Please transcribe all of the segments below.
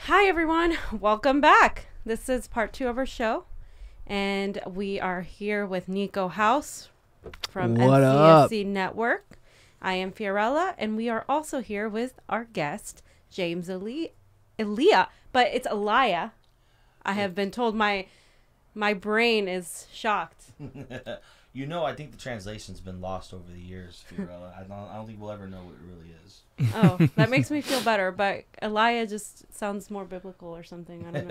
Hi, everyone. Welcome back. This is part 2 of our show, and we are here with Niko House from NCSC Network. I am Fiorella, and we are also here with our guest, James Aliyah, but it's Aliyah. I have been told my brain is shocked. I think the translation's been lost over the years, Fiorella. I don't think we'll ever know what it really is. Oh, that makes me feel better, but Aliyah just sounds more biblical or something. I don't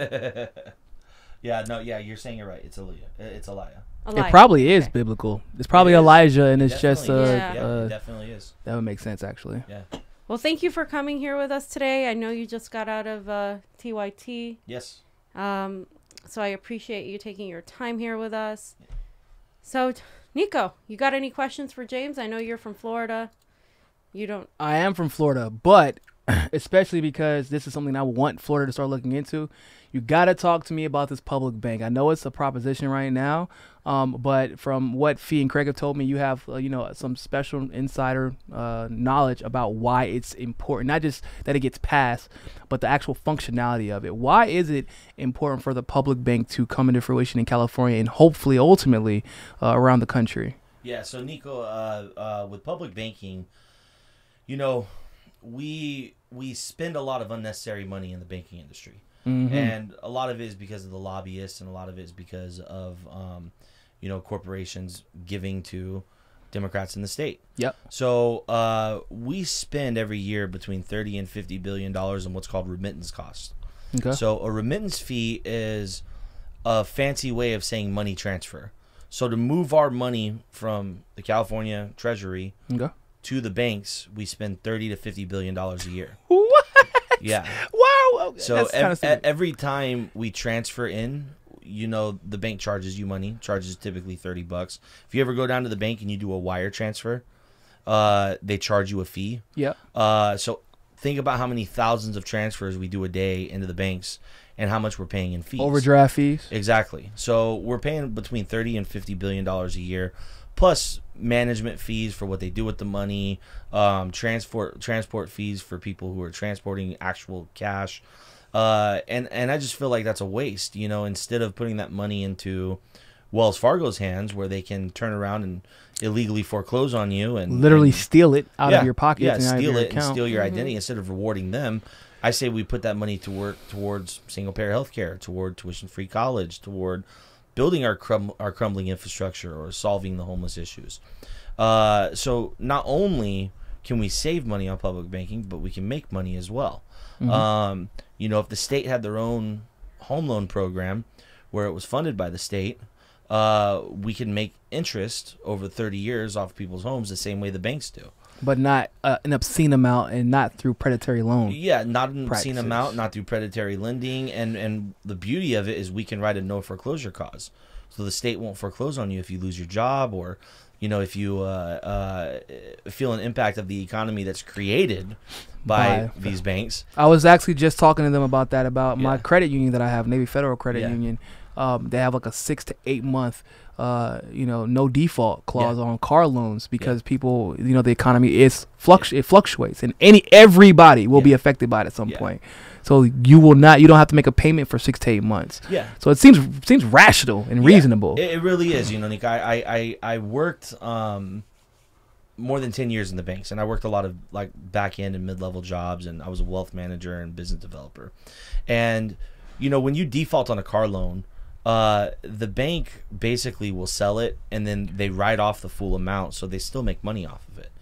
know. Yeah, you're saying it right. It's Aliyah. It's Aliyah. It probably is biblical. It's probably Elijah, and it's just it definitely is. That would make sense, actually. Yeah. Well, thank you for coming here with us today. I know you just got out of TYT. Yes. So I appreciate you taking your time here with us. So, Niko, you got any questions for James? I know you're from Florida. You don't. I am from Florida, but especially because this is something I want Florida to start looking into. You got to talk to me about this public bank. I know it's a proposition right now, but from what Fee and Craig have told me, you have some special insider knowledge about why it's important. Not just that it gets passed, but the actual functionality of it. Why is it important for the public bank to come into fruition in California and hopefully ultimately around the country? Yeah. So Niko, with public banking, we spend a lot of unnecessary money in the banking industry. Mm-hmm. And a lot of it is because of the lobbyists, and a lot of it is because of, corporations giving to Democrats in the state. Yep. So we spend every year between $30 and $50 billion on what's called remittance costs. Okay. So a remittance fee is a fancy way of saying money transfer. So to move our money from the California Treasury to the banks, we spend $30 to $50 billion a year. What? Yeah. Wow. So every time we transfer in, the bank charges you money. Charges typically $30. If you ever go down to the bank and you do a wire transfer, they charge you a fee. Yeah. So think about how many thousands of transfers we do a day into the banks and how much we're paying in fees. Overdraft fees. Exactly. So we're paying between $30 and $50 billion a year, plus management fees for what they do with the money, transport fees for people who are transporting actual cash. And I just feel like that's a waste, instead of putting that money into Wells Fargo's hands where they can turn around and illegally foreclose on you and literally steal it out of your pocket. Yeah, steal it and steal your identity instead of rewarding them. I say we put that money to work towards single-payer health care, toward tuition-free college, toward building our crumbling infrastructure or solving the homeless issues. So not only can we save money on public banking, but we can make money as well. Mm-hmm. If the state had their own home loan program where it was funded by the state, we can make interest over 30 years off people's homes the same way the banks do. But not an obscene amount, and not through predatory loan. Yeah, not an obscene amount, not through predatory lending. And the beauty of it is we can write a no foreclosure clause. So the state won't foreclose on you if you lose your job, or if you feel an impact of the economy that's created by these banks. I was actually just talking to them about that, about my credit union that I have, Navy Federal Credit Union. They have like a 6 to 8 month no default clause on car loans because people, the economy is it fluctuates, and everybody will be affected by it at some point. So you don't have to make a payment for 6 to 8 months. Yeah. So it seems rational and reasonable. It really is. Nick, I worked more than 10 years in the banks, and I worked a lot of like back end and mid-level jobs, and I was a wealth manager and business developer. And when you default on a car loan, the bank basically will sell it, and then they write off the full amount, so they still make money off of it.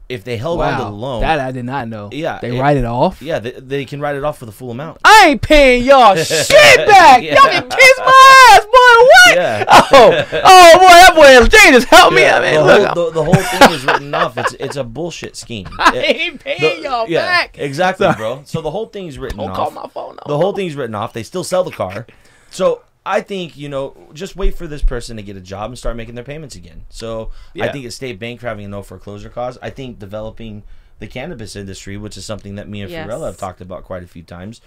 If they held on to the loan, that I did not know. Yeah, they write it off. Yeah, they can write it off for the full amount. I ain't paying y'all shit back. Y'all can kiss my ass, boy. What? Yeah. Oh boy, that boy Jay just helped me. I mean, the whole thing is written off. It's a bullshit scheme. I ain't paying y'all back. Exactly, bro. So the whole thing's written off. Don't call my phone. The whole thing's written off. They still sell the car. So I think, just wait for this person to get a job and start making their payments again. So I think a state bank for having a no foreclosure clause. I think developing the cannabis industry, which is something that me and Fiorella have talked about quite a few times,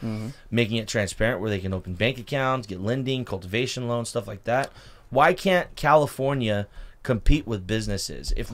making it transparent where they can open bank accounts, get lending, cultivation loans, stuff like that. Why can't California compete with businesses? If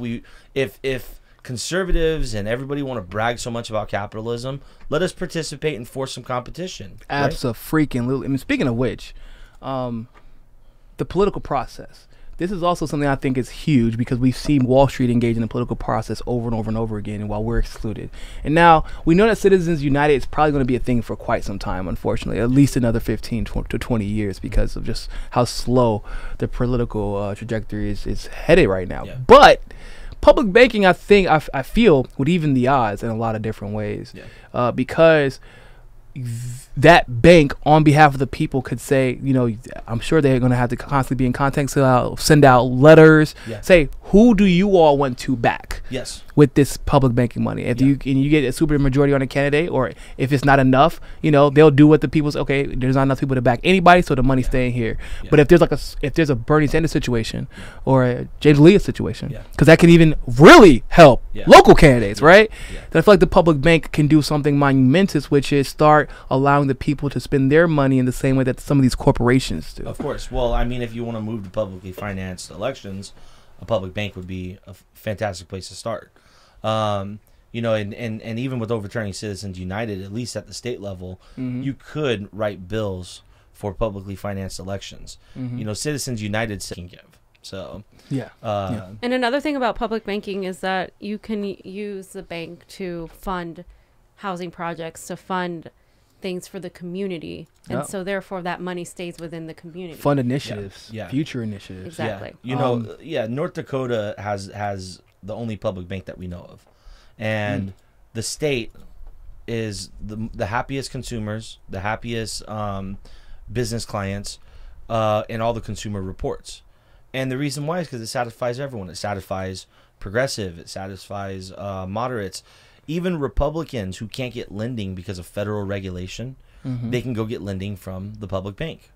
conservatives and everybody want to brag so much about capitalism. Let us participate and force some competition. Abso-freaking-lutely. I mean, speaking of which, the political process. This is also something I think is huge because we've seen Wall Street engage in the political process over and over and over again, and while we're excluded. And now we know that Citizens United is probably going to be a thing for quite some time, unfortunately, at least another 15 to 20 years because of just how slow the political trajectory is headed right now. Yeah. But public banking, I feel, would even the odds in a lot of different ways because that bank on behalf of the people could say, you know, I'm sure they're going to have to constantly be in contact, send out letters, say, who do you all want to back with this public banking money? If you get a super majority on a candidate, or if it's not enough, you know, they'll do what the people say, okay, there's not enough people to back anybody, so the money's staying here. But if there's a Bernie Sanders situation or a James Aliyah situation, because that can even really help local candidates, right? Then I feel like the public bank can do something monumentous, which is start allowing the people to spend their money in the same way that some of these corporations do. Of course. Well, I mean, if you want to move to publicly financed elections, a public bank would be a fantastic place to start. You know, and even with overturning Citizens United, at least at the state level, you could write bills for publicly financed elections. You know, Citizens United can give. So and another thing about public banking is that you can use the bank to fund housing projects, to fund things for the community, and so therefore that money stays within the community. Fund initiatives, future initiatives. Exactly. You know, North Dakota has the only public bank that we know of, and the state is the happiest consumers, the happiest business clients, in all the consumer reports. And the reason why is because it satisfies everyone. It satisfies progressive. It satisfies moderates. Even Republicans who can't get lending because of federal regulation, they can go get lending from the public bank.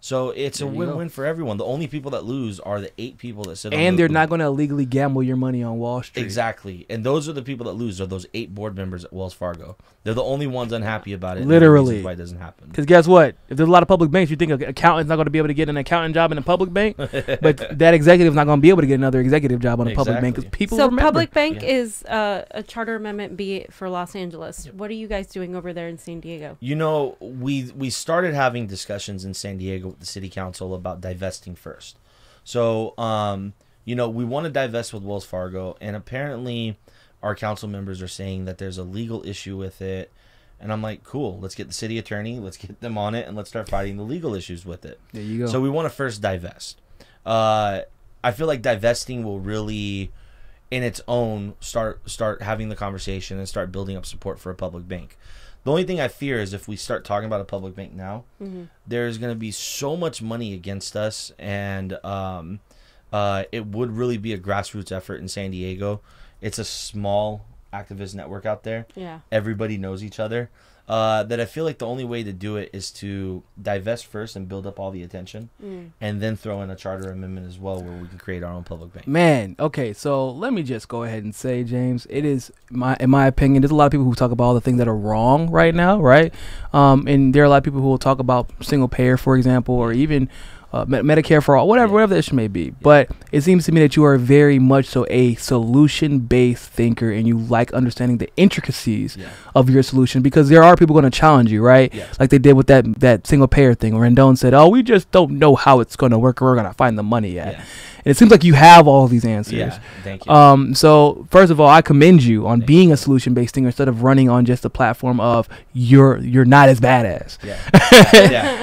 So it's a win-win for everyone. The only people that lose are the 8 people that sit on and they're not going to illegally gamble your money on Wall Street. Exactly. And those are the people that lose, are those 8 board members at Wells Fargo. They're the only ones unhappy about it. Literally. Why it doesn't happen. Because guess what? If there's a lot of public banks, you think an accountant's not going to be able to get an accountant job in a public bank, but that executive's not going to be able to get another executive job on a public bank because people remember. Public bank is a charter amendment B for Los Angeles. What are you guys doing over there in San Diego? You know, we started having discussions in San Diego with the city council about divesting first. So, you know, we want to divest with Wells Fargo, and apparently our council members are saying that there's a legal issue with it. And I'm like, cool, let's get the city attorney, let's get them on it, and let's start fighting the legal issues with it. There you go. So we want to first divest. I feel like divesting will really, in its own, start having the conversation and start building up support for a public bank. The only thing I fear is if we start talking about a public bank now, there's going to be so much money against us, and it would really be a grassroots effort in San Diego. It's a small activist network out there. Yeah, everybody knows each other. That I feel like the only way to do it is to divest first and build up all the attention, and then throw in a charter amendment as well where we can create our own public bank. Man, okay, so let me just go ahead and say, James, it is, in my opinion, there's a lot of people who talk about all the things that are wrong right now, right? And there are a lot of people who will talk about single payer, for example, or even Medicare for all, whatever the issue may be. But it seems to me that you are very much so a solution-based thinker, and you like understanding the intricacies of your solution, because there are people going to challenge you, right? Like they did with that single payer thing. Rendon said, oh, we just don't know how it's going to work, or we're going to find the money yet. And it seems like you have all of these answers. Yeah, thank you. So first of all, I commend you on being a solution-based thinker instead of running on just the platform of you're not as badass.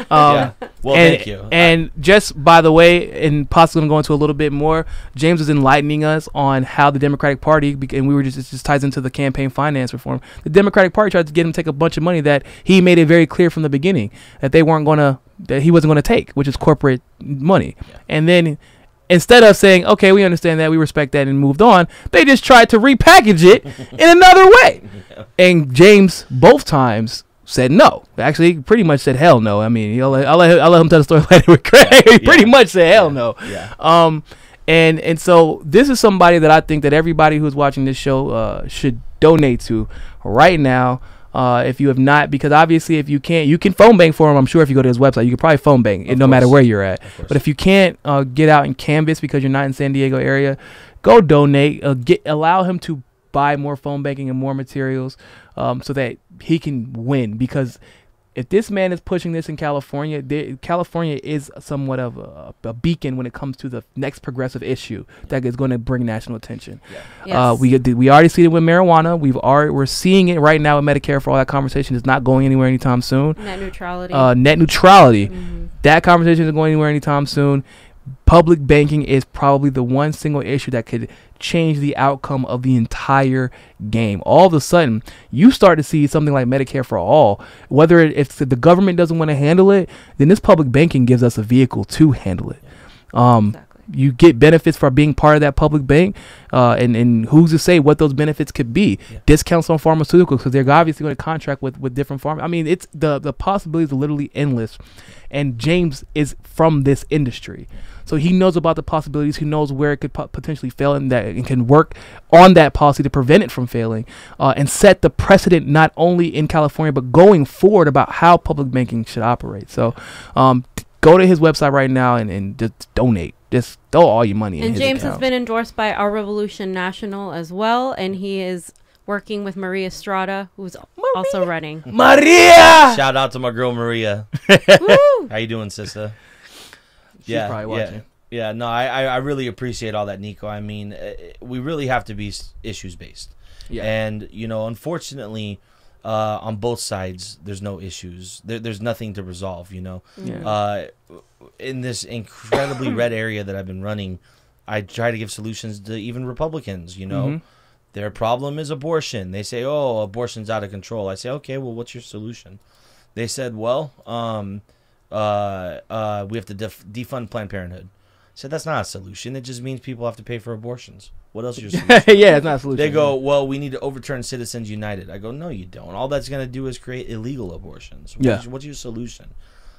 Well, thank you. And just by the way, and possibly going to go into a little bit more, James was enlightening us on how the Democratic Party, and we were just ties into the campaign finance reform. The Democratic Party tried to get him to take a bunch of money that he made it very clear from the beginning that he wasn't going to take, which is corporate money. And then instead of saying, okay, we understand that, we respect that, and moved on, they just tried to repackage it in another way. And James both times said no. Actually, pretty much said hell no. I mean, I'll let him tell the story later with Craig. He pretty much said hell no. And so this is somebody that I think that everybody who's watching this show should donate to right now. If you have not, because obviously if you can't, you can phone bank for him. I'm sure if you go to his website, you can probably phone bank no matter where you're at. But if you can't get out and canvass because you're not in San Diego area, go donate. Allow him to buy more phone banking and more materials so that he can win. Because if this man is pushing this in California, California is somewhat of a beacon when it comes to the next progressive issue that is going to bring national attention. Yeah. Yes. We already see it with marijuana. We're seeing it right now with Medicare for all. That conversation is not going anywhere anytime soon. Net neutrality. Mm-hmm. That conversation isn't going anywhere anytime soon. Public banking is probably the one single issue that could change the outcome of the entire game. All of a sudden, you start to see something like Medicare for all. Whether if the government doesn't want to handle it, then this public banking gives us a vehicle to handle it. Exactly. You get benefits for being part of that public bank, and who's to say what those benefits could be? Yeah. Discounts on pharmaceuticals, because they're obviously going to contract with different pharma. I mean, it's the possibilities are literally endless. And James is from this industry, so he knows about the possibilities. He knows where it could potentially fail, and can work on that policy to prevent it from failing, and set the precedent not only in California but going forward about how public banking should operate. So, go to his website right now and just donate. Just throw all your money in his James account. Has been endorsed by Our Revolution National as well, and he is working with Maria Estrada, who's also running. Maria! Shout out to my girl Maria. How you doing, sister? She's probably watching. Yeah, no, I really appreciate all that, Niko. I mean, we really have to be issues based. Yeah. And, unfortunately, on both sides, there's no issues. There's nothing to resolve, Yeah. In this incredibly red area that I've been running, I try to give solutions to even Republicans, Mm-hmm. Their problem is abortion. They say, oh, abortion's out of control. I say, okay, well, what's your solution? They said, well, we have to defund Planned Parenthood. I said, that's not a solution. It just means people have to pay for abortions. What else is your solution? Yeah, it's not a solution. They go, well, we need to overturn Citizens United. I go, no, you don't. All that's going to do is create illegal abortions. What's your solution?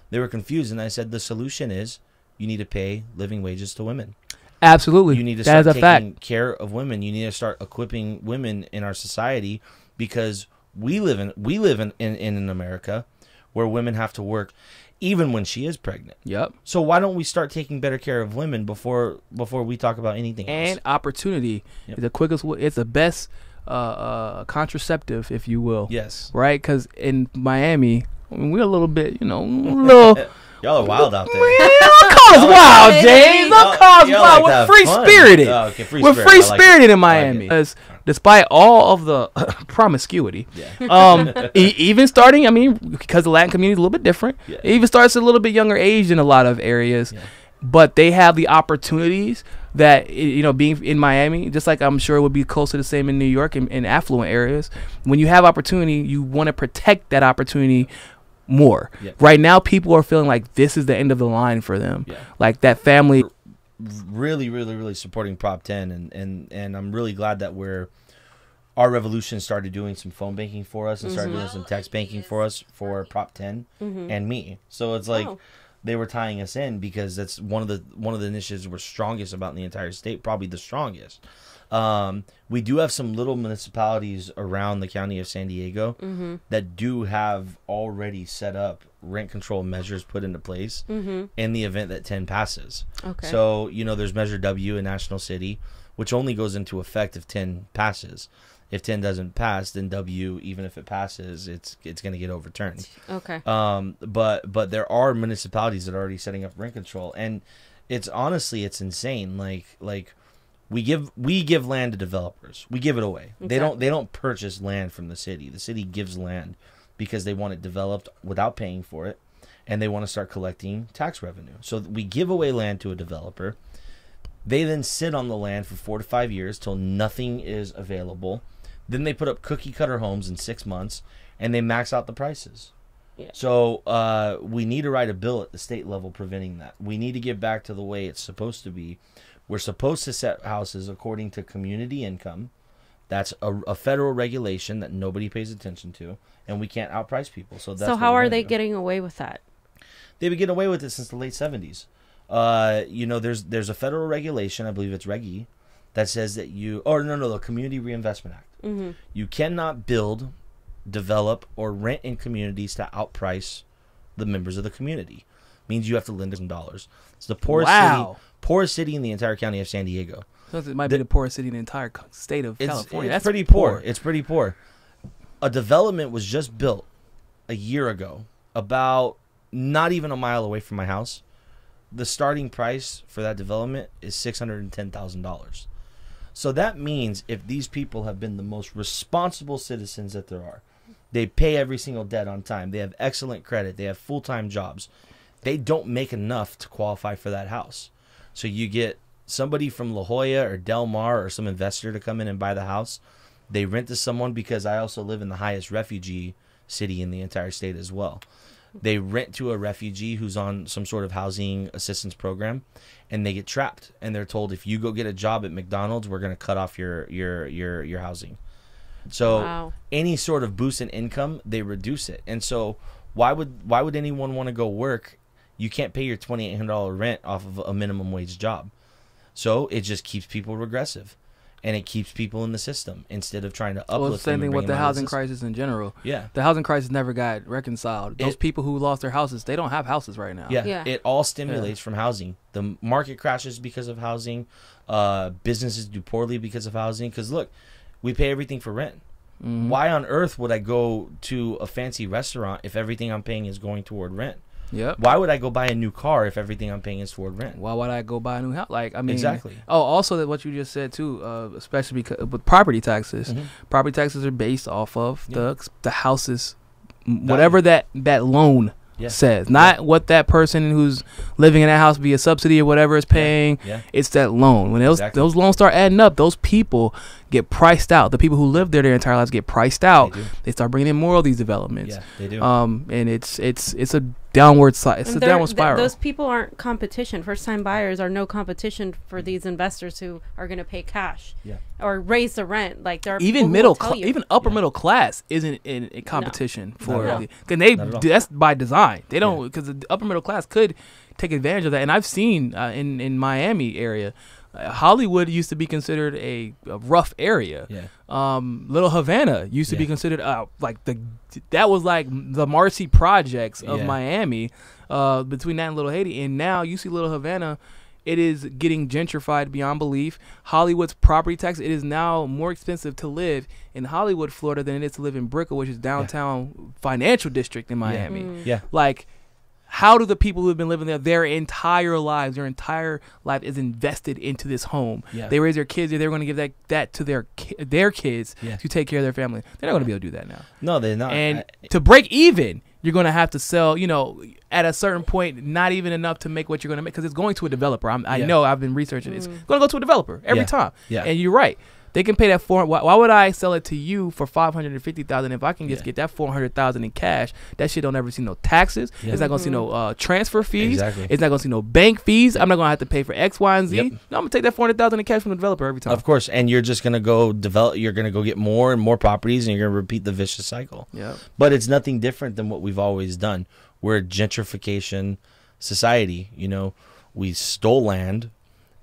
They were confused, and I said, the solution is you need to pay living wages to women. Absolutely. You need to start taking care of women. You need to start equipping women in our society, because we live in America where women have to work even when she is pregnant. Yep. So why don't we start taking better care of women before we talk about anything else? And opportunity is the quickest. It's the best contraceptive, if you will. Yes. Right? Because in Miami, I mean, we're a little bit, Y'all are wild out there. Don't call us wild, James. Don't call us wild. We're free-spirited. Oh, okay, We're free-spirited in Miami. Because despite all of the promiscuity, even starting, I mean, because the Latin community is a little bit different, it even starts at a little bit younger age in a lot of areas. Yeah. But they have the opportunities that, being in Miami, just like I'm sure it would be close to the same in New York and in affluent areas. When you have opportunity, you want to protect that opportunity more. Yeah. Right now, people are feeling like this is the end of the line for them. Yeah. Like that family. Really, really, really supporting Prop 10, and I'm really glad that Our Revolution started doing some phone banking for us and started doing some text banking for us for Prop 10 and me. So it's like they were tying us in, because that's one of the initiatives we're strongest about in the entire state, probably the strongest. We do have some little municipalities around the county of San Diego that do have already set up rent control measures put into place in the event that 10 passes. Okay. So, there's Measure W in National City, which only goes into effect if 10 passes. If 10 doesn't pass, then W, even if it passes, it's going to get overturned. Okay. But there are municipalities that are already setting up rent control, and it's insane. Like we give land to developers. We give it away. Exactly. They don't purchase land from the city. The city gives land because they want it developed without paying for it, and they want to start collecting tax revenue. So we give away land to a developer. They then sit on the land for 4 to 5 years till nothing is available. Then they put up cookie cutter homes in 6 months, and they max out the prices. Yeah. So we need to write a bill at the state level preventing that. We need to get back to the way it's supposed to be. We're supposed to set houses according to community income. That's a federal regulation that nobody pays attention to, and we can't outprice people. So how are they getting away with that? They've been getting away with it since the late 70s. There's a federal regulation, I believe it's Reg E, that says that the Community Reinvestment Act. You cannot build, develop, or rent in communities to outprice the members of the community. means you have to lend some dollars. It's the poorest city in the entire county of San Diego. So it might be the poorest city in the entire state of California. That's pretty poor. It's pretty poor. A development was just built a year ago, about not even a mile away from my house. The starting price for that development is $610,000. So that means if these people have been the most responsible citizens that there are, they pay every single debt on time, they have excellent credit, they have full-time jobs, they don't make enough to qualify for that house. So you get somebody from La Jolla or Del Mar or some investor to come in and buy the house. They rent to someone, because I also live in the highest refugee city in the entire state as well. They rent to a refugee who's on some sort of housing assistance program, and they get trapped, and they're told, if you go get a job at McDonald's, we're going to cut off your housing. So any sort of boost in income, they reduce it. And so why would anyone want to go work? You can't pay your $2,800 rent off of a minimum wage job. So it just keeps people regressive, and it keeps people in the system instead of trying to uplift them. Well, same thing with the housing crisis in general. Yeah. The housing crisis never got reconciled. Those people who lost their houses, they don't have houses right now. Yeah. It all stimulates from housing. The market crashes because of housing. Businesses do poorly because of housing. Because, look, we pay everything for rent. Mm-hmm. Why on earth would I go to a fancy restaurant if everything I'm paying is going toward rent? Yep. Why would I go buy a new car if everything I'm paying is toward rent? Why would I go buy a new house? Like, I mean, exactly. Oh, also that what you just said too, especially because with property taxes. Mm-hmm. Property taxes are based off of the houses, whatever that loan says, not what that person who's living in that house via subsidy or whatever is paying. Yeah. It's that loan. When those loans start adding up, those people get priced out. The people who live there their entire lives get priced out. They start bringing in more of these developments. Yeah, they do. And it's a downward side. It's a downward spiral. Those people aren't competition. First-time buyers are no competition for these investors who are going to pay cash or raise the rent. Like there are even even upper middle class isn't in a competition for that's by design. They don't, because the upper middle class could take advantage of that. And I've seen in Miami area, Hollywood used to be considered a rough area. Little Havana used to be considered that was like the Marcy projects of Miami, between that and Little Haiti. And now you see Little Havana, it is getting gentrified beyond belief. Hollywood's property tax, it is now more expensive to live in Hollywood, Florida than it is to live in Brickell, which is downtown financial district in Miami. Like, how do the people who have been living there their entire life is invested into this home? They raise their kids. They're going to give that to their kids to take care of their family. They're not going to be able to do that now. No, they're not. And to break even, you're going to have to sell, at a certain point, not even enough to make what you're going to make, because it's going to a developer. I know, I've been researching it. It's going to go to a developer every time. And you're right. They can pay that why would I sell it to you for $550,000 if I can just get that $400,000 in cash? That shit don't ever see no taxes. It's not gonna see no transfer fees. It's not gonna see no bank fees. I'm not gonna have to pay for X, Y, and Z. No, I'm gonna take that $400,000 in cash from the developer every time. Of course, and you're just gonna go develop. You're gonna go get more and more properties, and you're gonna repeat the vicious cycle. But it's nothing different than what we've always done. We're a gentrification society. We stole land,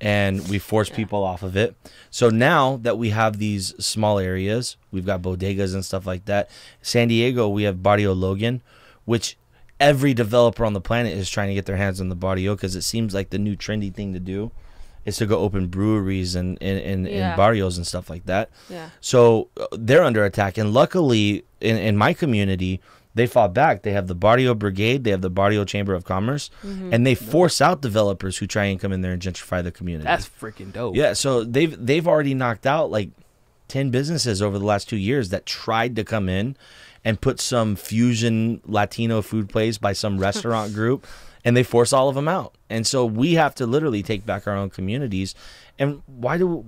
and we force people off of it. So now that we have these small areas, we've got bodegas and stuff like that. San Diego, we have Barrio Logan, which every developer on the planet is trying to get their hands on the barrio, because it seems like the new trendy thing to do is to go open breweries and barrios and stuff like that. So they're under attack. And luckily, in my community, they fought back. They have the Barrio Brigade. They have the Barrio Chamber of Commerce. And they force out developers who try and come in there and gentrify the community. That's freaking dope. Yeah, so they've already knocked out like 10 businesses over the last 2 years that tried to come in and put some fusion Latino food place by some restaurant group, and they force all of them out. And so we have to literally take back our own communities. And why do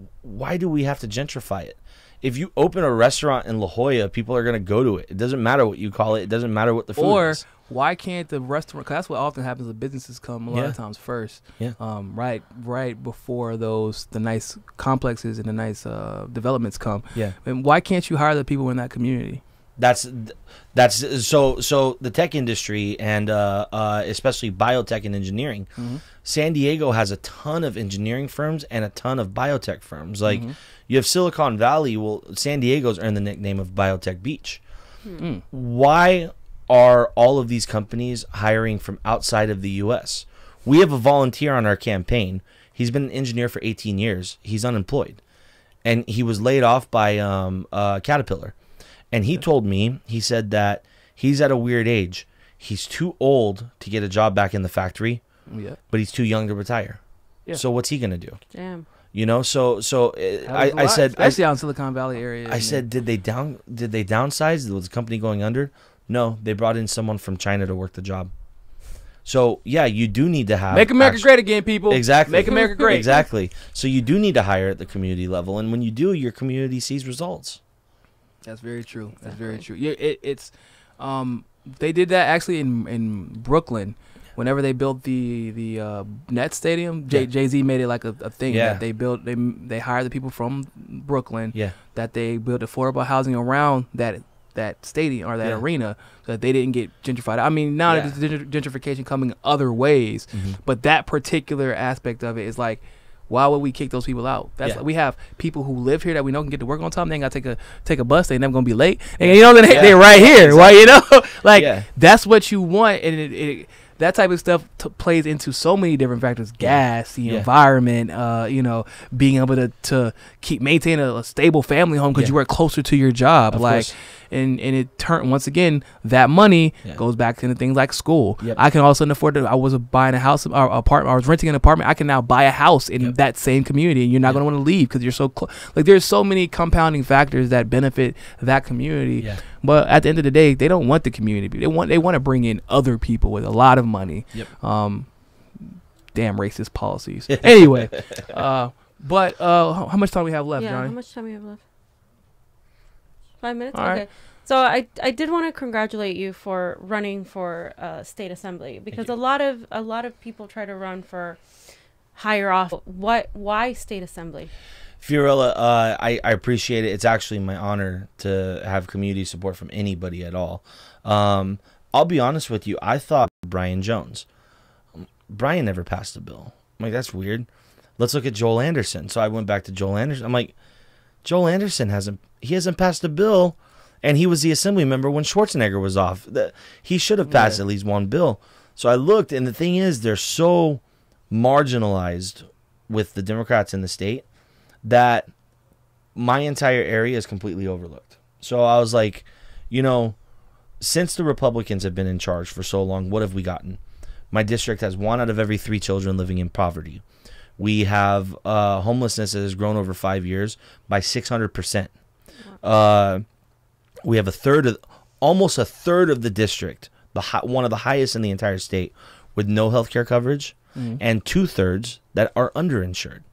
we have to gentrify it? If you open a restaurant in La Jolla, people are going to go to it. It doesn't matter what you call it. It doesn't matter what the food is. Or why can't the restaurant, because that's what often happens, the businesses come a lot of times first. Right before the nice complexes and the nice developments come. And why can't you hire the people in that community? That's so the tech industry and especially biotech and engineering. San Diego has a ton of engineering firms and a ton of biotech firms. Like you have Silicon Valley. Well, San Diego's earned the nickname of Biotech Beach. Why are all of these companies hiring from outside of the U.S.? We have a volunteer on our campaign. He's been an engineer for 18 years. He's unemployed. And he was laid off by Caterpillar. And he told me, he said that he's at a weird age. He's too old to get a job back in the factory, but he's too young to retire. Yeah. So what's he going to do? Damn. You know, so I said, especially out in Silicon Valley area. I said, did they downsize? Was the company going under? No, they brought in someone from China to work the job. So yeah, you do need to have make America great again, people. Exactly, make America great. Exactly. So you do need to hire at the community level, and when you do, your community sees results. That's very true. That's very true. Yeah, it's they did that actually in Brooklyn. Whenever they built the Nets stadium, Jay-Z made it like a thing that they built. They hired the people from Brooklyn. Yeah. That they built affordable housing around that stadium or that arena, so that they didn't get gentrified. I mean, now there's gentrification coming other ways, but that particular aspect of it is like, why would we kick those people out? That's we have people who live here that we know can get to work on time. They ain't got to take a bus. They never gonna be late. And you know they're right here. Exactly. Why that's what you want, and it that type of stuff plays into so many different factors: gas, the environment, being able to maintain a stable family home because you work closer to your job, and it turn once again that money goes back into things like school. I can also afford to. I was buying a house or apartment. I was renting an apartment. I can now buy a house in that same community, and you're not going to want to leave because you're so close. Like there's so many compounding factors that benefit that community. But at the end of the day, they don't want the community. They want to bring in other people with a lot of money. Damn racist policies. Anyway, but how much time we have left, Johnny? How much time we have left? 5 minutes. All okay. Right. So I did want to congratulate you for running for state assembly, because a lot of people try to run for higher off. Why state assembly? Fiorella, I appreciate it. It's actually my honor to have community support from anybody at all. I'll be honest with you. I thought Brian Jones. Brian never passed a bill. I'm like, that's weird. Let's look at Joel Anderson. So I went back to Joel Anderson. I'm like, Joel Anderson hasn't passed a bill, and he was the assembly member when Schwarzenegger was off. He should have passed at least one bill. So I looked, and the thing is, they're so marginalized with the Democrats in the state that my entire area is completely overlooked. So I was like, since the Republicans have been in charge for so long, what have we gotten? My district has 1 out of every 3 children living in poverty. We have homelessness that has grown over 5 years by 600%. We have almost a third of the district, one of the highest in the entire state, with no health care coverage, and 2/3 that are underinsured.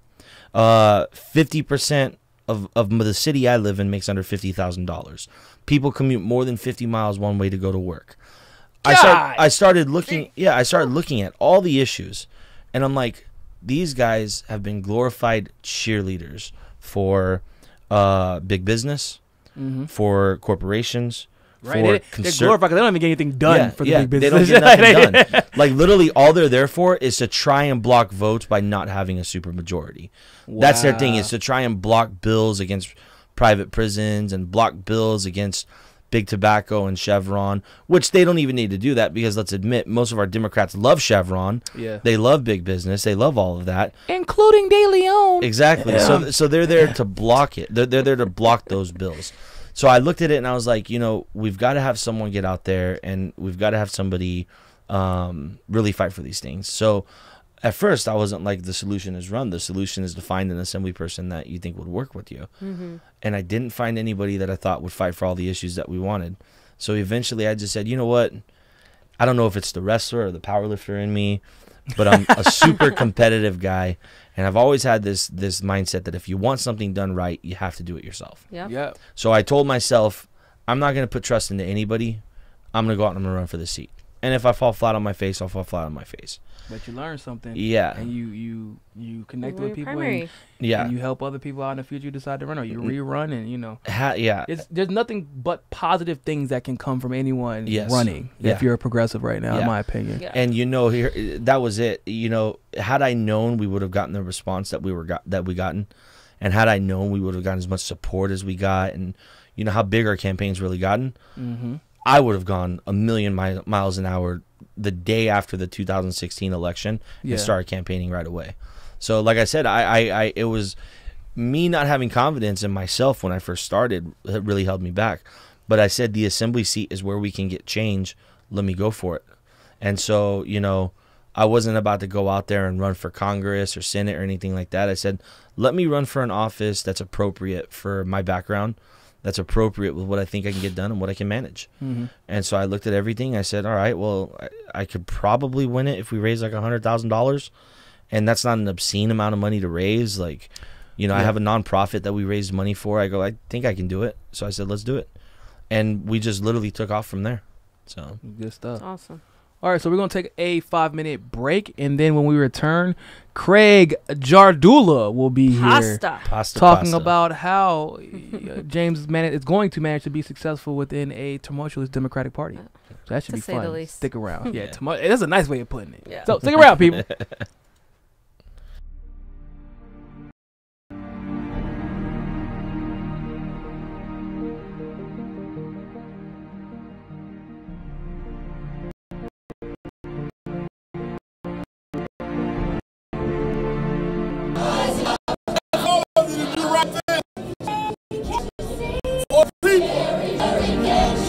50% of the city I live in makes under $50,000. People commute more than 50 miles one way to go to work. I started looking at all the issues, and I'm like, these guys have been glorified cheerleaders for big business, for corporations. Right, they're glorified because they don't even get anything done for the big business. They don't get nothing done. Like, literally, all they're there for is to try and block votes by not having a supermajority. Wow. That's their thing, is to try and block bills against private prisons and block bills against big tobacco and Chevron, which they don't even need to do that, because let's admit, most of our Democrats love Chevron. Yeah. They love big business. They love all of that. Including De Leon. Exactly. Yeah. So they're there to block it. They're there to block those bills. So I looked at it and I was like, we've got to have someone get out there, and we've got to have somebody really fight for these things. So at first I wasn't like, the solution is run. The solution is to find an assembly person that you think would work with you. And I didn't find anybody that I thought would fight for all the issues that we wanted. So eventually I just said, you know what? I don't know if it's the wrestler or the power lifter in me, but I'm a super competitive guy. And I've always had this mindset that if you want something done right, you have to do it yourself. Yeah. So I told myself, I'm not going to put trust into anybody. I'm going to go out and I'm going to run for the seat. And if I fall flat on my face, I'll fall flat on my face. But you learn something. Yeah. And you connect with people. And you help other people out in the future. You decide to run, or you rerun, and there's nothing but positive things that can come from anyone running. If you're a progressive right now, in my opinion. Yeah. And here, that was it. Had I known we would have gotten the response that we gotten, and had I known we would have gotten as much support as we got, and how big our campaign's really gotten, I would have gone a million miles an hour the day after the 2016 election and started campaigning right away. So like I said, I it was me not having confidence in myself when I first started that really held me back. But I said the assembly seat is where we can get change. Let me go for it. And so, you know, I wasn't about to go out there and run for Congress or Senate or anything like that. I said, let me run for an office that's appropriate for my background, that's appropriate with what I think I can get done and what I can manage. Mm-hmm. And so I looked at everything. I said, all right, well, I could probably win it if we raise like $100,000. And that's not an obscene amount of money to raise. Like, you know, I have a nonprofit that we raised money for. I go, I think I can do it. So I said, let's do it. And we just literally took off from there. So good stuff. That's awesome. All right, so we're going to take a 5-minute break, and then when we return, Craig Jardula will be here talking about how James is going to manage to be successful within a tumultuous Democratic Party. So that should be fun. Stick around. Yeah, that's a nice way of putting it. Yeah. So stick around, people.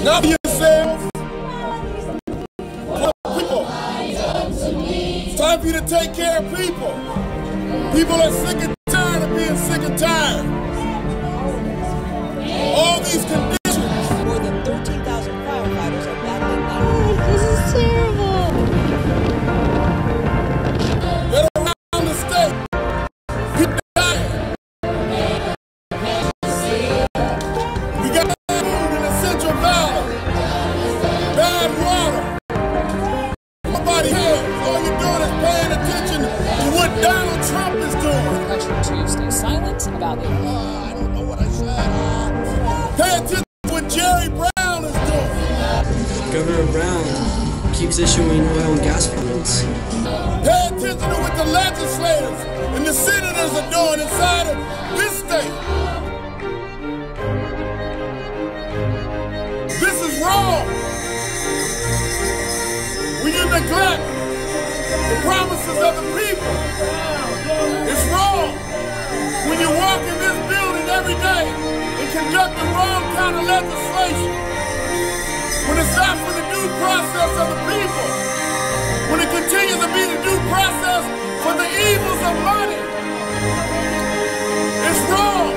Not yourselves. People. It's time for you to take care of people. People are sick and tired of being sick and tired. All these conditions. More than 13,000 firefighters are battling now. This is terrible. That around the state. People dying. We got food in the Central Valley. Bad water. Nobody cares. All you're doing is paying attention to what Donald Trump is doing. Pressure to stay silent about it. I don't know what I said. Pay attention to what Jerry Brown is doing. Governor Brown keeps issuing oil and gas permits. Pay attention to what the legislators and the senators are doing inside of this state. This is wrong. When you neglect the promises of the people, it's wrong. When you walk in this building every day and conduct the wrong kind of legislation, when it's not for the due process of the people, when it continues to be the due process for the evils of money, it's wrong.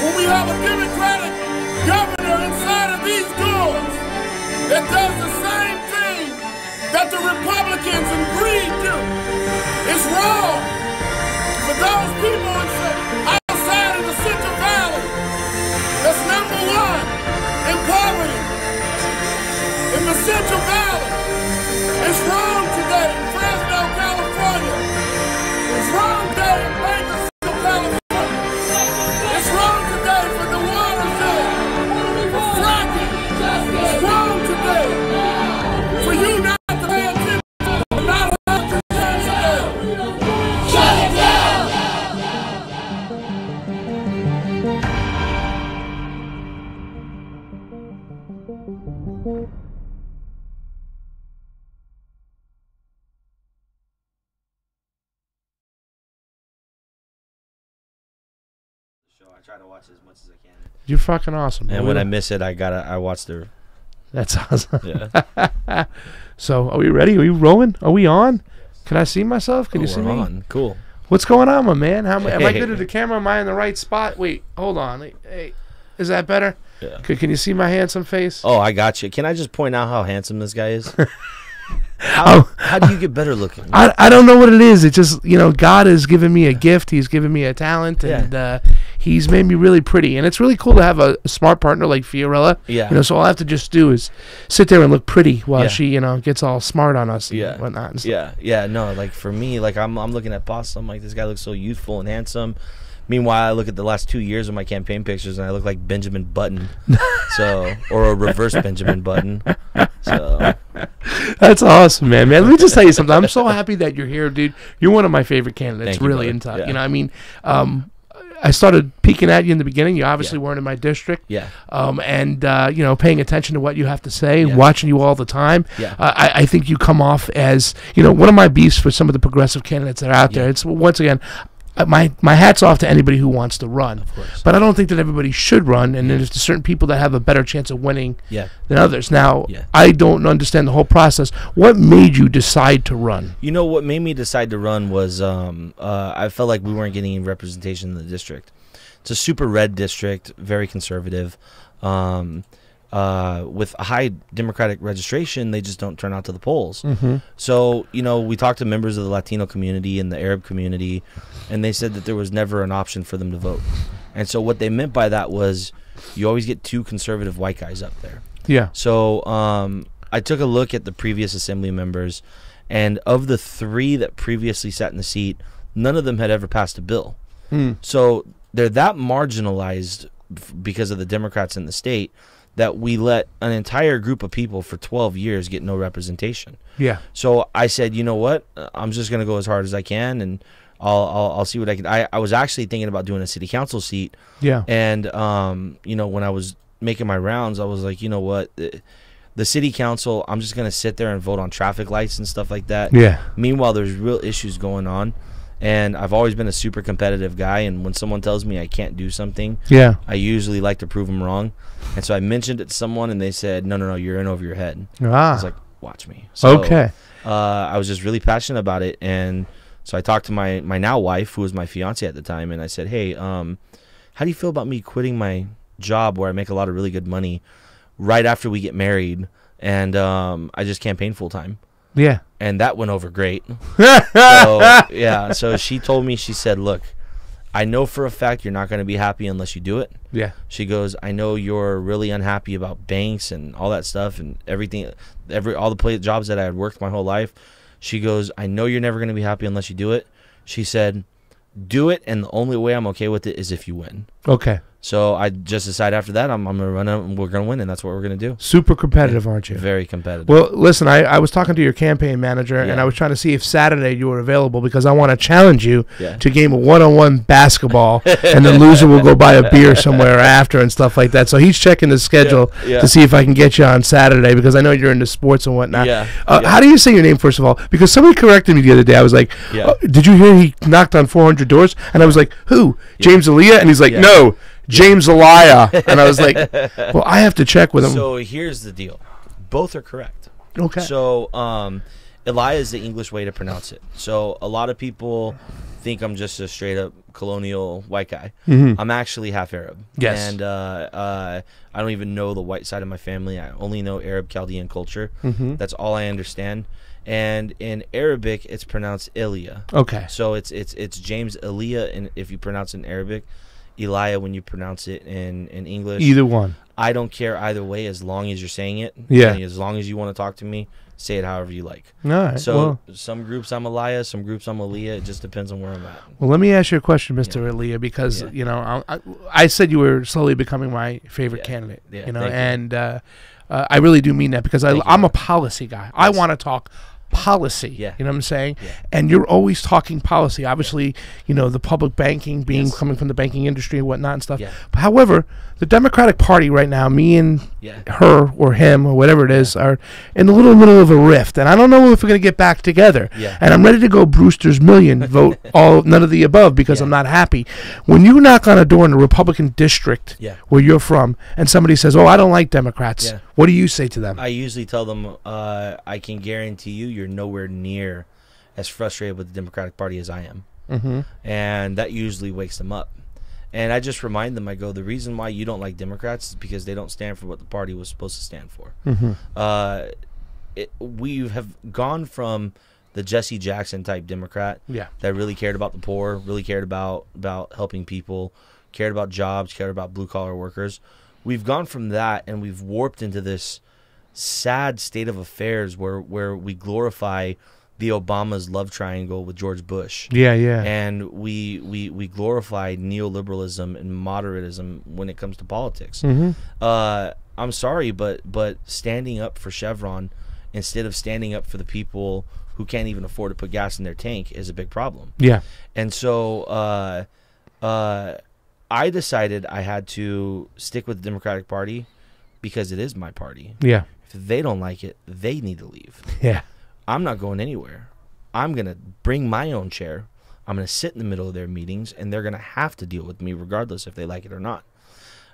When we have a Democratic governor inside of these doors that does the same thing that the Republicans and greed do, it's wrong. For those people outside of the Central Valley, that's number one in poverty in the Central Valley. It's wrong today in Fresno, California. It's wrong today in Bakersfield, California. It's wrong today for the water thing, for fracking. It's wrong today for you not to pay attention, not have to shut it down. Shut it down! I try to watch as much as I can. You're fucking awesome. And when I miss it, I watch their. That's awesome. Yeah. So, are we ready? Are we rolling? Are we on? Can I see myself? Can you see me? On. Cool. What's going on, my man? Am I good at the camera? Am I in the right spot? Wait, hold on. Hey, is that better? Yeah. Can you see my handsome face? Oh, I got you. Can I just point out how handsome this guy is? How do you get better looking? I don't know what it is. It's just, God has given me a gift. He's given me a talent, and he's made me really pretty. And it's really cool to have a smart partner like Fiorella. Yeah. So all I have to just do is sit there and look pretty while she, gets all smart on us and whatnot. And yeah. No, like for me, like I'm looking at Boss. I'm like, this guy looks so youthful and handsome. Meanwhile, I look at the last 2 years of my campaign pictures, and I look like Benjamin Button, or a reverse Benjamin Button. So that's awesome, man. Let me just tell you something. I'm so happy that you're here, dude. You're one of my favorite candidates, Thank you, really. brother. I mean, I started peeking at you in the beginning. You obviously weren't in my district. Yeah. And paying attention to what you have to say, Yeah. watching you all the time. Yeah. I think you come off as, one of my beefs for some of the progressive candidates that are out there. It's, once again, my hat's off to anybody who wants to run. Of course. But I don't think that everybody should run, and there's certain people that have a better chance of winning than others. Now, I don't understand the whole process. What made you decide to run? What made me decide to run was I felt like we weren't getting any representation in the district. It's a super red district, very conservative. With a high Democratic registration, they just don't turn out to the polls. Mm-hmm. So, we talked to members of the Latino community and the Arab community, and they said that there was never an option for them to vote. And so what they meant by that was you always get 2 conservative white guys up there. Yeah. So I took a look at the previous assembly members, and of the 3 that previously sat in the seat, none of them had ever passed a bill. So they're that marginalized because of the Democrats in the state that we let an entire group of people for 12 years get no representation. Yeah. So I said, you know what? I'm just going to go as hard as I can, and I'll see what I can. I was actually thinking about doing a city council seat. Yeah. And, when I was making my rounds, I was like, you know what? The city council, I'm just going to sit there and vote on traffic lights and stuff like that. Yeah. Meanwhile, there's real issues going on. And I've always been a super competitive guy, and when someone tells me I can't do something, I usually like to prove them wrong. And so I mentioned it to someone, and they said, no, you're in over your head. I was like, watch me. So, okay. I was just really passionate about it, and so I talked to my now wife, who was my fiance at the time, and I said, hey, how do you feel about me quitting my job where I make a lot of really good money right after we get married, and I just campaign full-time? Yeah. And that went over great. So she told me, she said, look, I know for a fact you're not going to be happy unless you do it. Yeah. She goes, I know you're really unhappy about banks and all that stuff and everything, all the jobs that I had worked my whole life. She goes, I know you're never going to be happy unless you do it. She said, do it, and the only way I'm okay with it is if you win. Okay. So I just decided after that I'm going to run out and we're going to win, and that's what we're going to do. Super competitive, aren't you? Very competitive. Well, listen, I was talking to your campaign manager, and I was trying to see if Saturday you were available because I want to challenge you to game a one-on-one basketball, and the loser will go buy a beer somewhere after and stuff like that. So he's checking the schedule to see if I can get you on Saturday because I know you're into sports and whatnot. How do you say your name, first of all? Because somebody corrected me the other day. I was like, did you hear he knocked on 400 doors? And I was like, who? James Aliyah? And he's like, no. James Aliyah. And I was like, well, I have to check with him. So here's the deal. Both are correct. Okay. So Aliyah is the English way to pronounce it. So a lot of people think I'm just a straight up colonial white guy. Mm-hmm. I'm actually half Arab. Yes. And I don't even know the white side of my family. I only know Arab Chaldean culture. Mm-hmm. That's all I understand. And in Arabic, it's pronounced Ilya. Okay. So it's James Aliyah, and if you pronounce it in Arabic, Elijah when you pronounce it in English. Either one. I don't care either way as long as you're saying it. Yeah. And as long as you want to talk to me, say it however you like. All right. So some groups I'm Elijah, some groups I'm Aliyah. It just depends on where I'm at. Well, let me ask you a question, Mr. Aliyah, because I said you were slowly becoming my favorite candidate. And I really do mean that because I'm a policy guy. Yes. I want to talk policy. You know what I'm saying? And you're always talking policy. Obviously, the public banking coming from the banking industry and whatnot and stuff. But however, the Democratic Party right now, me and her or him or whatever it is, are in a little middle of a rift. And I don't know if we're going to get back together. And I'm ready to go Brewster's Million, vote none of the above because I'm not happy. When you knock on a door in a Republican district where you're from and somebody says, I don't like Democrats, what do you say to them? I usually tell them, I can guarantee you're nowhere near as frustrated with the Democratic Party as I am. Mm-hmm. And that usually wakes them up. And I just remind them, I go, the reason why you don't like Democrats is because they don't stand for what the party was supposed to stand for. Mm-hmm. We have gone from the Jesse Jackson type Democrat that really cared about the poor, really cared about helping people, cared about jobs, cared about blue-collar workers. We've gone from that, and we've warped into this sad state of affairs where we glorify the Obama's love triangle with George Bush. And we glorify neoliberalism and moderatism when it comes to politics. Mm-hmm. I'm sorry, but standing up for Chevron instead of standing up for the people who can't even afford to put gas in their tank is a big problem. And so I decided I had to stick with the Democratic Party because it is my party. Yeah. If they don't like it, they need to leave. Yeah. I'm not going anywhere. I'm going to bring my own chair. I'm going to sit in the middle of their meetings, and they're going to have to deal with me regardless if they like it or not.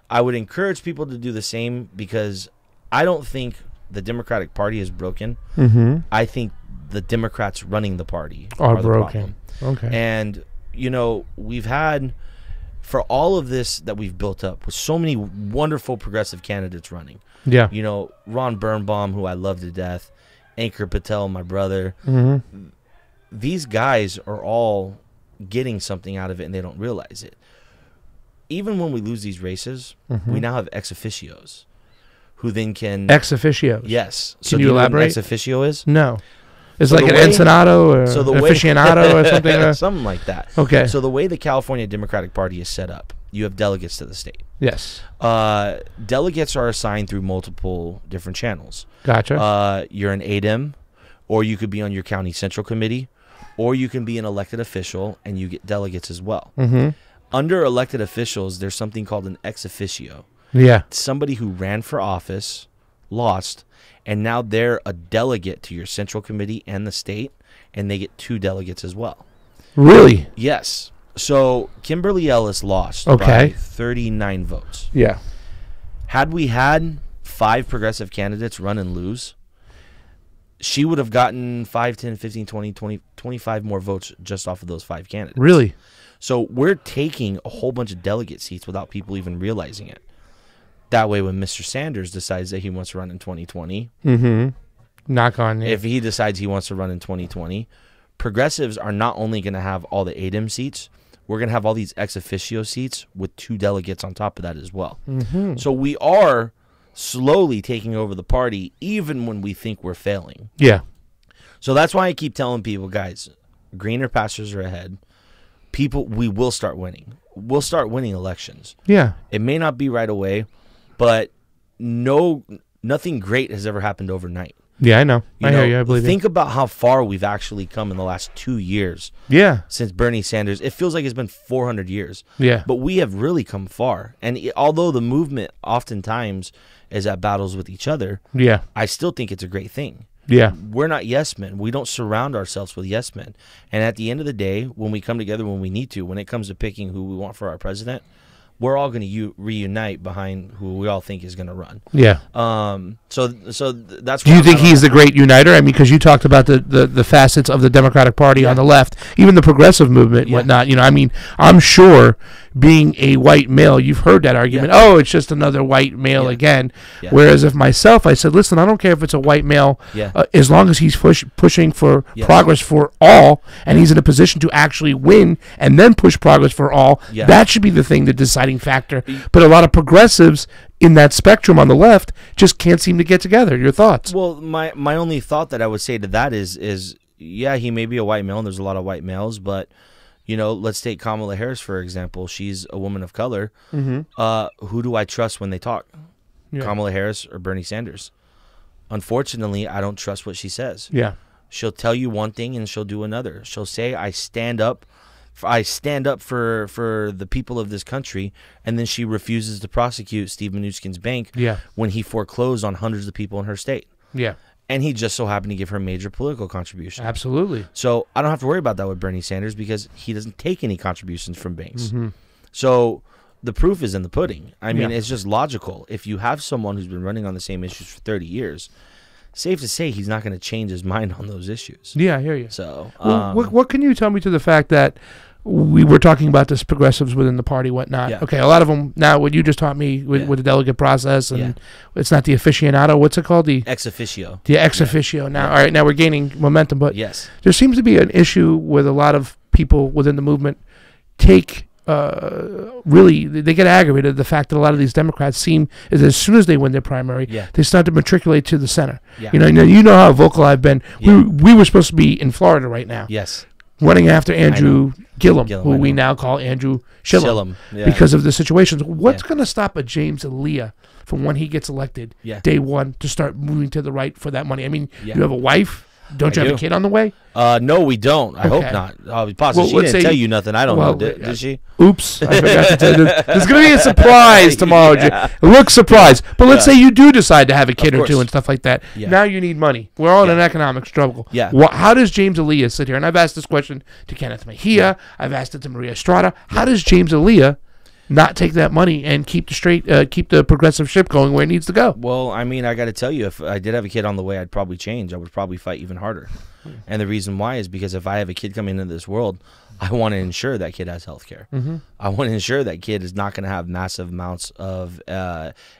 I would encourage people to do the same because I don't think the Democratic Party is broken. Mm-hmm. I think the Democrats running the party are the broken. problem. Okay. And, you know, we've had, for all of this that we've built up, with so many wonderful progressive candidates running. Yeah. You know, Ron Birnbaum, who I love to death, Ankur Patel, my brother. Mm-hmm. These guys are all getting something out of it, and they don't realize it. Even when we lose these races, we now have ex officios who then can... Ex officios? Yes. Can you elaborate? Know what an ex officio is? No. It's So like an ensenado or aficionado or something? Something like that. Okay. So the way the California Democratic Party is set up, you have delegates to the state. Yes. Delegates are assigned through multiple different channels. Gotcha. You're an ADEM, or you could be on your county central committee, or you can be an elected official, and you get delegates as well. Mm-hmm. Under elected officials, there's something called an ex officio. Yeah. Somebody who ran for office, lost, and now they're a delegate to your central committee and the state, and they get 2 delegates as well. Really? Yes. So Kimberly Ellis lost by 39 votes. Yeah. Had we had 5 progressive candidates run and lose, she would have gotten 5, 10, 15, 20, 25 more votes just off of those 5 candidates. Really? So we're taking a whole bunch of delegate seats without people even realizing it. That way, when Mr. Sanders decides that he wants to run in 2020, knock on it. If he decides he wants to run in 2020, progressives are not only going to have all the ADEM seats, we're going to have all these ex officio seats with 2 delegates on top of that as well. Mm-hmm. So we are slowly taking over the party, even when we think we're failing. Yeah. So that's why I keep telling people, guys, greener pastures are ahead. People, we will start winning. We'll start winning elections. Yeah. It may not be right away, but nothing great has ever happened overnight. Yeah, I know. I hear you. I believe you. Think about how far we've actually come in the last 2 years. Yeah. Since Bernie Sanders. It feels like it's been 400 years. Yeah. But we have really come far. And although the movement oftentimes is at battles with each other, yeah, I still think it's a great thing. Yeah. We're not yes men. We don't surround ourselves with yes men. And at the end of the day, when we come together when we need to, when it comes to picking who we want for our president, we're all going to reunite behind who we all think is going to run. Yeah. So that's. Do you think he's the great uniter? I mean, because you talked about the facets of the Democratic Party on the left, even the progressive movement, and whatnot. You know, I mean, I'm sure being a white male, you've heard that argument. Yeah. Oh, it's just another white male again. Yeah. Whereas if myself, I said, listen, I don't care if it's a white male, as long as he's pushing for progress for all, and he's in a position to actually win and then push progress for all. Yeah. That should be the thing, the deciding factor. But a lot of progressives in that spectrum on the left just can't seem to get together. Your thoughts? Well, my only thought that I would say to that is yeah, he may be a white male, and there's a lot of white males, but you know, let's take Kamala Harris, for example. She's a woman of color. Mm-hmm. Who do I trust when they talk? Yeah. Kamala Harris or Bernie Sanders? Unfortunately, I don't trust what she says. Yeah. She'll tell you one thing and she'll do another. She'll say, I stand up for the people of this country, and then she refuses to prosecute Steve Mnuchin's bank when he foreclosed on hundreds of people in her state. Yeah. And he just so happened to give her major political contribution. Absolutely. So I don't have to worry about that with Bernie Sanders because he doesn't take any contributions from banks. Mm-hmm. So the proof is in the pudding. I mean, it's just logical. If you have someone who's been running on the same issues for 30 years, safe to say he's not going to change his mind on those issues. Yeah, I hear you. So what can you tell me to the fact that we were talking about this progressives within the party, whatnot. Yeah. Okay, a lot of them now. What you just taught me with the delegate process, and it's not the aficionado. What's it called? The ex officio. The ex officio. Now, all right, now we're gaining momentum, but yes, there seems to be an issue with a lot of people within the movement take. Really, they get aggravated at the fact that a lot of these Democrats seem as soon as they win their primary, they start to matriculate to the center. Yeah. You know how vocal I've been. Yeah. We were supposed to be in Florida right now. Yes. Running after Andrew Gillum, who we now call Andrew Schillam, because of the situations. What's going to stop a James Aliyah from when he gets elected, day one, to start moving to the right for that money? I mean, you have a wife, Don't you have a kid on the way? No, we don't. I hope not. Possibly. She didn't tell you nothing. I don't know. Did she? Oops. I forgot to tell you. There's going to be a surprise tomorrow. Yeah. Look surprised. But let's say you do decide to have a kid or two and stuff like that. Yeah. Now you need money. We're all in an economic struggle. Yeah. How does James Aliyah sit here? And I've asked this question to Kenneth Mejia. I've asked it to Maria Estrada. How does James Aliyah not take that money and keep the progressive ship going where it needs to go? Well, I mean, I got to tell you, if I did have a kid on the way, I'd probably change. I would probably fight even harder. And the reason why is because if I have a kid coming into this world, I want to ensure that kid has health care. I want to ensure that kid is not going to have massive amounts of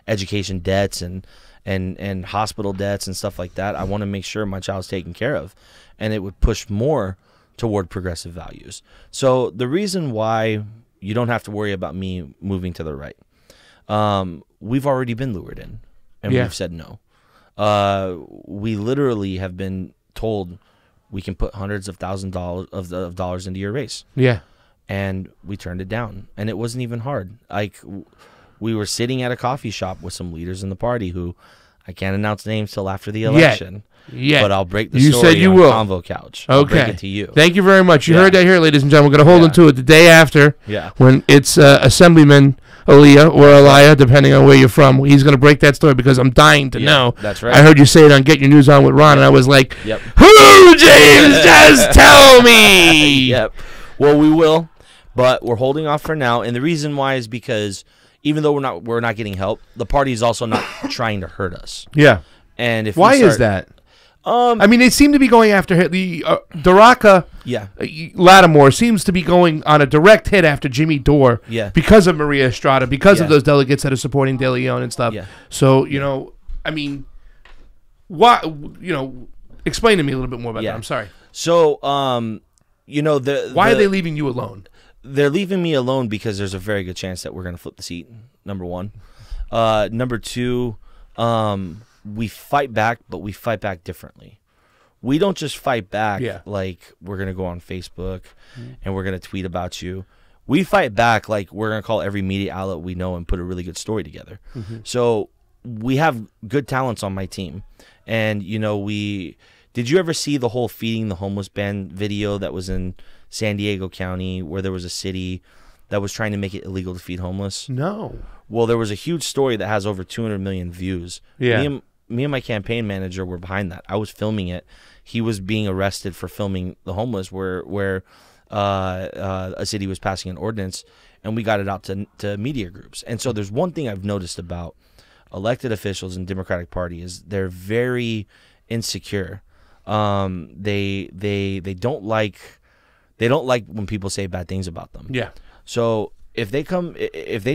education debts and hospital debts and stuff like that. I want to make sure my child's taken care of. And it would push more toward progressive values. So the reason why you don't have to worry about me moving to the right. We've already been lured in, and we've said no. We literally have been told we can put hundreds of thousands of dollars into your race. Yeah. And we turned it down, and it wasn't even hard. Like, we were sitting at a coffee shop with some leaders in the party who I can't announce names till after the election. Yeah, but I'll break the story said you on will. Convo Couch. I'll break it to you. Thank you very much. You heard that here, ladies and gentlemen. We're going to hold on to it the day after when it's Assemblyman Aliyah or Aliyah, depending on where you're from. He's going to break that story because I'm dying to know. That's right. I heard you say it on Get Your News On with Ron, and I was like, who, James? Just tell me. Well, we will, but we're holding off for now. And the reason why is because even though we're not getting help, the party is also not trying to hurt us. Yeah. And if why is that? I mean, they seem to be going after the Daraka. Lattimore seems to be going on a direct hit after Jimmy Dore. Because of Maria Estrada, because of those delegates that are supporting De Leon and stuff. So I mean, explain to me a little bit more about that. I'm sorry. So why are they leaving you alone? They're leaving me alone because there's a very good chance that we're going to flip the seat. Number one. Number two. We fight back, but we fight back differently. We don't just fight back like we're going to go on Facebook and we're going to tweet about you. We fight back like we're going to call every media outlet we know and put a really good story together. So we have good talents on my team. And, did you ever see the whole Feeding the Homeless ban video that was in San Diego County where there was a city that was trying to make it illegal to feed homeless? No. Well, there was a huge story that has over 200 million views. Me and my campaign manager were behind that. I was filming it. He was being arrested for filming the homeless where a city was passing an ordinance, and we got it out to media groups. And so there's one thing I've noticed about elected officials in Democratic Party is they're very insecure. They don't like when people say bad things about them. Yeah. So if they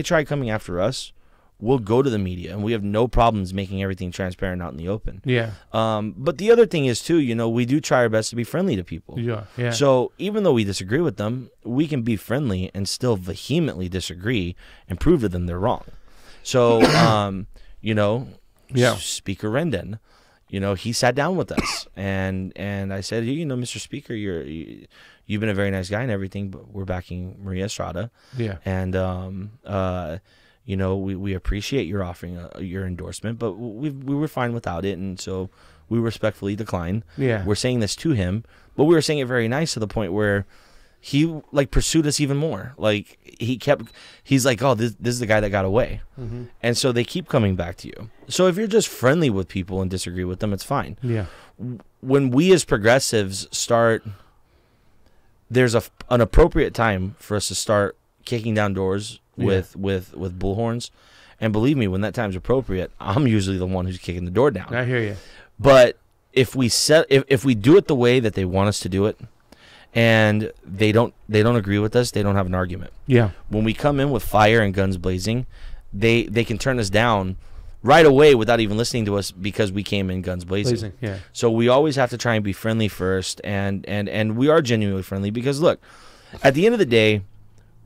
try coming after us, we'll go to the media, and we have no problems making everything transparent out in the open. Yeah. But the other thing is, too, we do try our best to be friendly to people. Yeah. So even though we disagree with them, we can be friendly and still vehemently disagree and prove to them they're wrong. So, Speaker Rendon, he sat down with us, and I said, Mr. Speaker, you've been a very nice guy and everything, but we're backing Maria Estrada. Yeah. And, we appreciate your offering your endorsement, but we were fine without it, and so we respectfully declined. Yeah. We're saying this to him, but we were saying it very nice to the point where he pursued us even more. He's like, oh, this is the guy that got away. And so they keep coming back to you. So if you're just friendly with people and disagree with them, it's fine. Yeah. When we as progressives there's an appropriate time for us to start kicking down doors with bullhorns, and believe me, when that time's appropriate, I'm usually the one who's kicking the door down. I hear you. But if we do it the way that they want us to do it, and they don't agree with us, they don't have an argument. Yeah. When we come in with fire and guns blazing, they can turn us down right away without even listening to us because we came in guns blazing. Yeah. So we always have to try and be friendly first, and we are genuinely friendly because look, at the end of the day,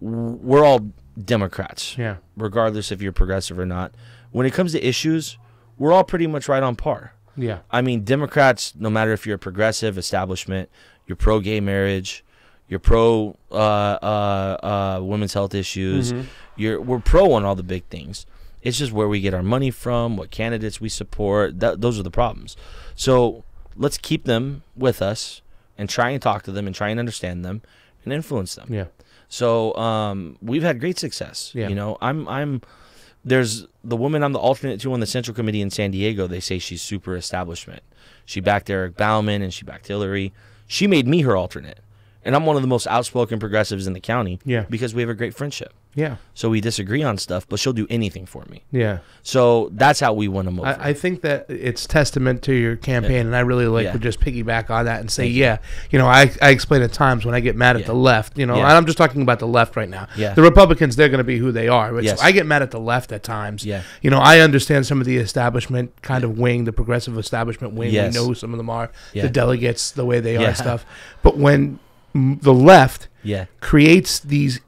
we're all Democrats. Yeah. Regardless if you're progressive or not. When it comes to issues, we're all pretty much right on par. Yeah. I mean, Democrats, no matter if you're a progressive establishment, you're pro-gay marriage, you're pro women's health issues, we're pro on all the big things. It's just where we get our money from, what candidates we support. Those are the problems. So let's keep them with us and try and talk to them and try and understand them and influence them. Yeah. So we've had great success. Yeah. You know, there's the woman I'm the alternate to on the Central Committee in San Diego. They say she's super establishment. She backed Eric Bauman and she backed Hillary. She made me her alternate. And I'm one of the most outspoken progressives in the county. Yeah. Because we have a great friendship. Yeah. So we disagree on stuff, but she'll do anything for me. Yeah. So that's how we win them over. I think that it's testament to your campaign, and I really like to just piggyback on that and say, you know, I explain at times when I get mad at the left, you know, and I'm just talking about the left right now. Yeah. The Republicans, they're going to be who they are. But Yes. so I get mad at the left at times. Yeah. You know, I understand some of the establishment kind of wing, the progressive establishment wing. Yes. We know who some of them are, Yeah. the delegates, the way they are Yeah. and stuff. But when the left creates these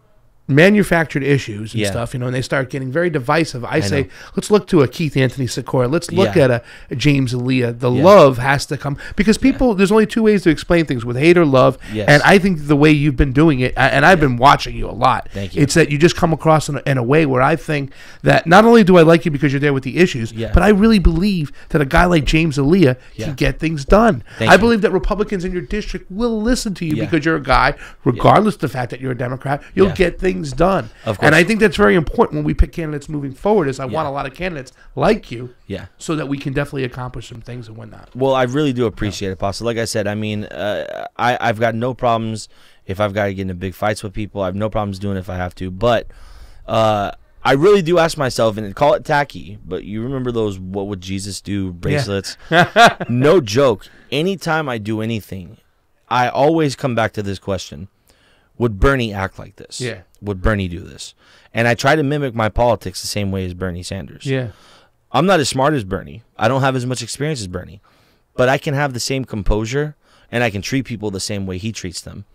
manufactured issues and stuff, you know, and they start getting very divisive. I say, let's look to a Keith Anthony Sikora. Let's look at a James Aliyah. The love has to come because people. There's only two ways to explain things: with hate or love. Yes. And I think the way you've been doing it, and I've been watching you a lot. Thank you. It's that you just come across in a way where I think that not only do I like you because you're there with the issues, but I really believe that a guy like James Aliyah can get things done. I believe that Republicans in your district will listen to you because you're a guy, regardless of the fact that you're a Democrat. You'll get things done. Of course. And I think that's very important when we pick candidates moving forward is I want a lot of candidates like you so that we can definitely accomplish some things and whatnot. Well, I really do appreciate it, Pastor. Like I said, I mean, I've got no problems if I've got to get into big fights with people. I have no problems doing it if I have to. But I really do ask myself, and call it tacky, but you remember those "What would Jesus do" bracelets? No joke. Anytime I do anything, I always come back to this question. Would Bernie act like this? Yeah. Would Bernie do this? And I try to mimic my politics the same way as Bernie Sanders. Yeah. I'm not as smart as Bernie. I don't have as much experience as Bernie. But I can have the same composure, and I can treat people the same way he treats them.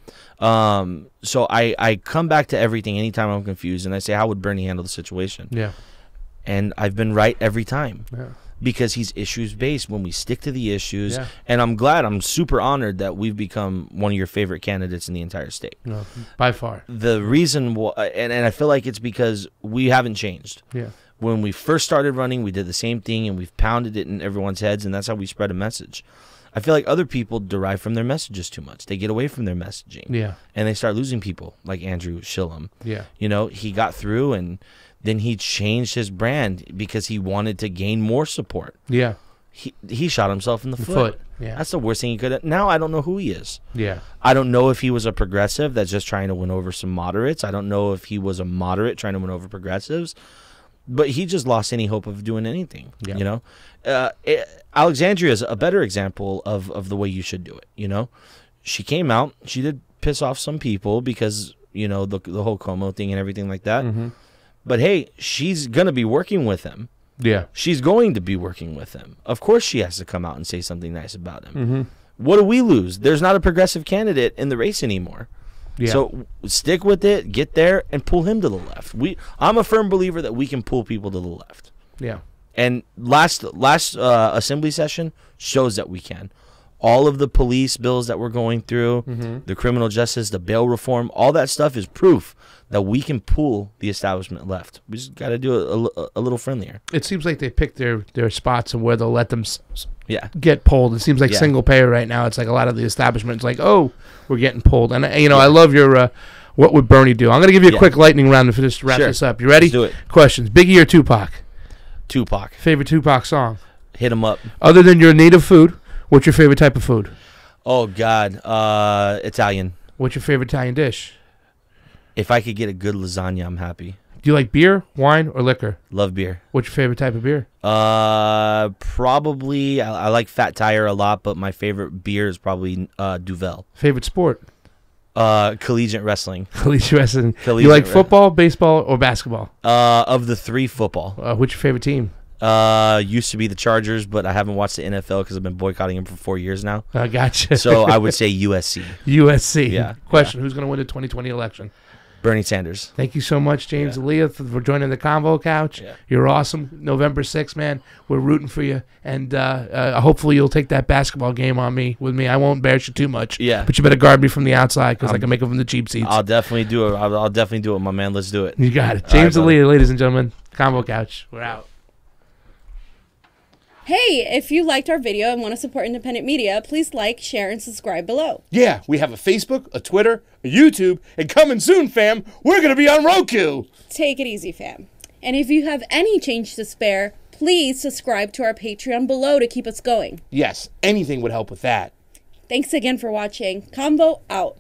So I come back to everything anytime I'm confused, and I say, how would Bernie handle the situation? Yeah. And I've been right every time. Yeah. Because he's issues-based when we stick to the issues. Yeah. And I'm super honored that we've become one of your favorite candidates in the entire state. No, by far. The reason, and I feel like it's because we haven't changed. Yeah. When we first started running, we did the same thing, and we've pounded it in everyone's heads, and that's how we spread a message. I feel like other people derive from their messages too much. They get away from their messaging. Yeah. And they start losing people, like Andrew Schillem. Yeah. You know, he got through, and then he changed his brand because he wanted to gain more support. Yeah. He shot himself in the foot. Yeah. That's the worst thing he could have. Now I don't know who he is. Yeah. I don't know if he was a progressive that's just trying to win over some moderates. I don't know if he was a moderate trying to win over progressives. But he just lost any hope of doing anything, you know. Alexandria is a better example of the way you should do it, you know. She came out. She did piss off some people because, you know, the whole Como thing and everything like that. Mm-hmm. But, hey, she's going to be working with him. Yeah. She's going to be working with him. Of course she has to come out and say something nice about him. Mm-hmm. What do we lose? There's not a progressive candidate in the race anymore. Yeah. So stick with it, get there, and pull him to the left. I'm a firm believer that we can pull people to the left. Yeah. And last assembly session shows that we can. All of the police bills that we're going through, the criminal justice, the bail reform, all that stuff is proof that we can pull the establishment left. We just got to do it a little friendlier. It seems like they picked their spots and where they'll let them get pulled. It seems like single payer right now. It's like a lot of the establishments like, oh, we're getting pulled. And, you know, I love your what would Bernie do? I'm going to give you a quick lightning round to just wrap this up. You ready? Let's do it. Questions. Biggie or Tupac? Tupac. Favorite Tupac song? Hit 'em up. Other than your native food, what's your favorite type of food? Oh, God. Italian. What's your favorite Italian dish? If I could get a good lasagna, I'm happy. Do you like beer, wine, or liquor? Love beer. What's your favorite type of beer? Probably, I like Fat Tire a lot, but my favorite beer is probably Duvel. Favorite sport? Collegiate wrestling. Collegiate wrestling. Collegiate you like football, baseball, or basketball? Of the three, football. What's your favorite team? Used to be the Chargers, but I haven't watched the NFL because I've been boycotting them for 4 years now. I gotcha. So I would say USC. USC. Yeah. Question, who's going to win the 2020 election? Bernie Sanders. Thank you so much, James Aliyah, for joining the Convo Couch. Yeah. You're awesome. November 6th, man. We're rooting for you. And hopefully you'll take that basketball game on me with me. I won't embarrass you too much. Yeah. But you better guard me from the outside because I can make it from the cheap seats. I'll definitely do it. I'll definitely do it, my man. Let's do it. You got it. James Aliyah, ladies and gentlemen. Convo Couch. We're out. Hey, if you liked our video and want to support independent media, please like, share, and subscribe below. Yeah, we have a Facebook, a Twitter, a YouTube, and coming soon, fam, we're going to be on Roku. Take it easy, fam. And if you have any change to spare, please subscribe to our Patreon below to keep us going. Yes, anything would help with that. Thanks again for watching. Convo out.